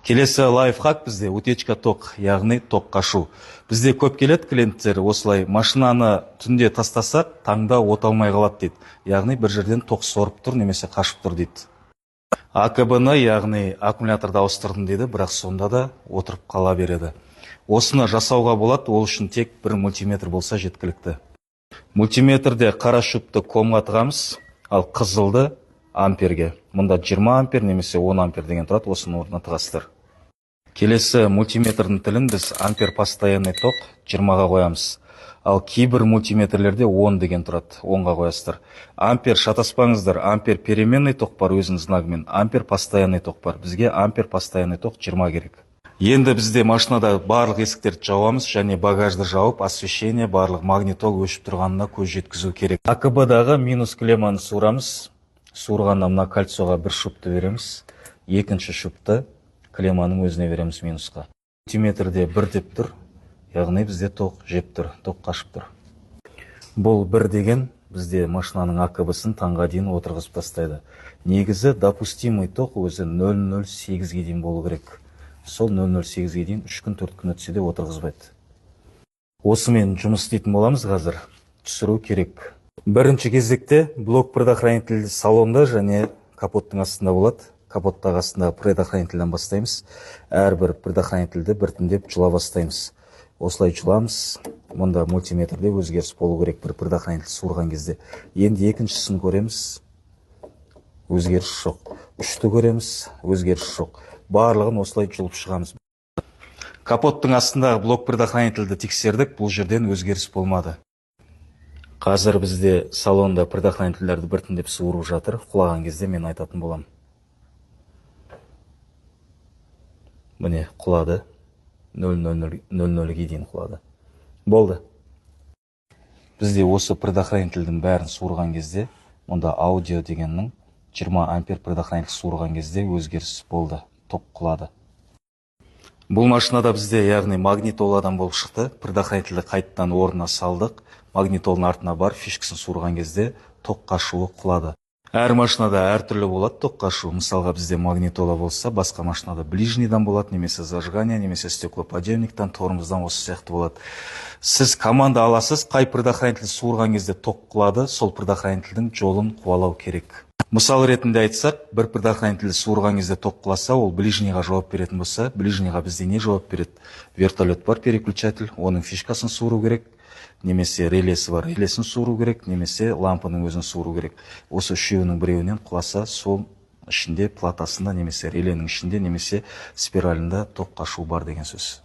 Келесі лайфхак бізде утечка ток, яғни ток қашу. Бізде көп келеді клиенттер осылай машинаны түнде тастасақ, таңда от алмай қалады дейді. Яғни бір жерден ток сорып тұр, немесе қашып тұр дейді. АКБ-ны, яғни аккумуляторды ауыстырдым дейді, бірақ сонда да отырып қала береді. Осыны жасауға болады, ол үшін тек бір мультиметр болса жеткілікті. Мультиметрде қара шөпті комға тығамыз, ал қызылды амперге. Мұнда 20 ампер немесе 10 ампер деген тұрады, осыны орнына тығасыздар. Келесі мультиметрдің тілін біз ампер постоянный ток 20-ға қоямыз. Ал кейбір мультиметрлерде 10 деген тұрады, 10-ға қоясыздар. Ампер шатаспаңыздар, ампер переменный ток бар өзінің знагымен, ампер постоянный ток бар. Бізге ампер постоянный ток 20 керек. Енді бізде машинада барлық есіктерді жауамыз, және багажды жауып, освещение, барлық магнитол өшіп тұрғанына көз жеткізу керек. АКБ-дағы минус клемманы суырамыз. Суырғанда мына кольцоға бір шупты береміз, екінші шупты клемманың өзіне береміз минусқа. Мультиметрде 1 деп тұр, яғни бізде ток жеп тұр, ток қашып тұр. Бұл 1 деген бізде машинаның АКБ-сын таңға дейін отырғызып тастайды. Негізі допустимый ток өзі 0,08-ге дейін болу керек. Сол 0,08-ге дейін 3 күн 4 күн өтсе де отырғызбайды. Осымен жұмыс істейтін боламыз қазір. Түсіру керек. Бірінші кезекте блок предохранитель салонда және капоттың астында болады. Капоттағы астында предохранительден бастаймыз. Әрбір предохранительді біртіндеп жұла бастаймыз. Осылай жұламыз. Мұнда мультиметрде өзгеріс болу керек бір предохранитель суырған кезде. Енді екіншісін көреміз. Өзгеріс жоқ. Үшті көреміз. Өзгеріс жоқ. Барлығын осылай жұлып шығамыз. Капоттың астындағы блок предохранительді тексердік. Бұл жерден өзгеріс болмады. Қазір бізде салонда предохранительдерді біртіндеп суырып жатыр. Құлаған кезде мен айтатын болам. Міне құлады. 0,00-ге дейін құлады. Болды. Бізде осы предохранительдің бәрін суырған кезде, мұнда аудио дегеннің 20 ампер предохранитель суырған кезде өзгеріс болды. Ток құлады. Бұл машинада бізде яғни магнитоладан болып шықты. Предохранительді қайтадан орнына салдық. Магнитолдың артына бар, фишкасын суырған кезде ток қашуы құлады. Әр машинада әртүрлі болады ток қашу. Мысалға бізде магнитола болса, басқа машинада ближнийдан болады, немесе зажигание, немесе стеклоподъемниктан, тормоздан осы сияқты болады. Сіз команда аласыз, қай предохранитель суырған кезде ток құлады, сол предохранительдің жолын қуалау керек. Мысал ретінде айтсақ, бір предохранитель суырған кезде ток құласа, ол ближнийға жауап беретін болса, ближнийға бізде не жауап береді? Вертолет бар, переключатель, оның фишкасын суыру керек. Немесе релесі бар, релесін суыру керек, немесе лампаның өзін суыру керек. Осы үшеуінің біреуінен құласа, сол ішінде платасында, немесе реленің ішінде, немесе спиралында ток қашу бар деген сөз.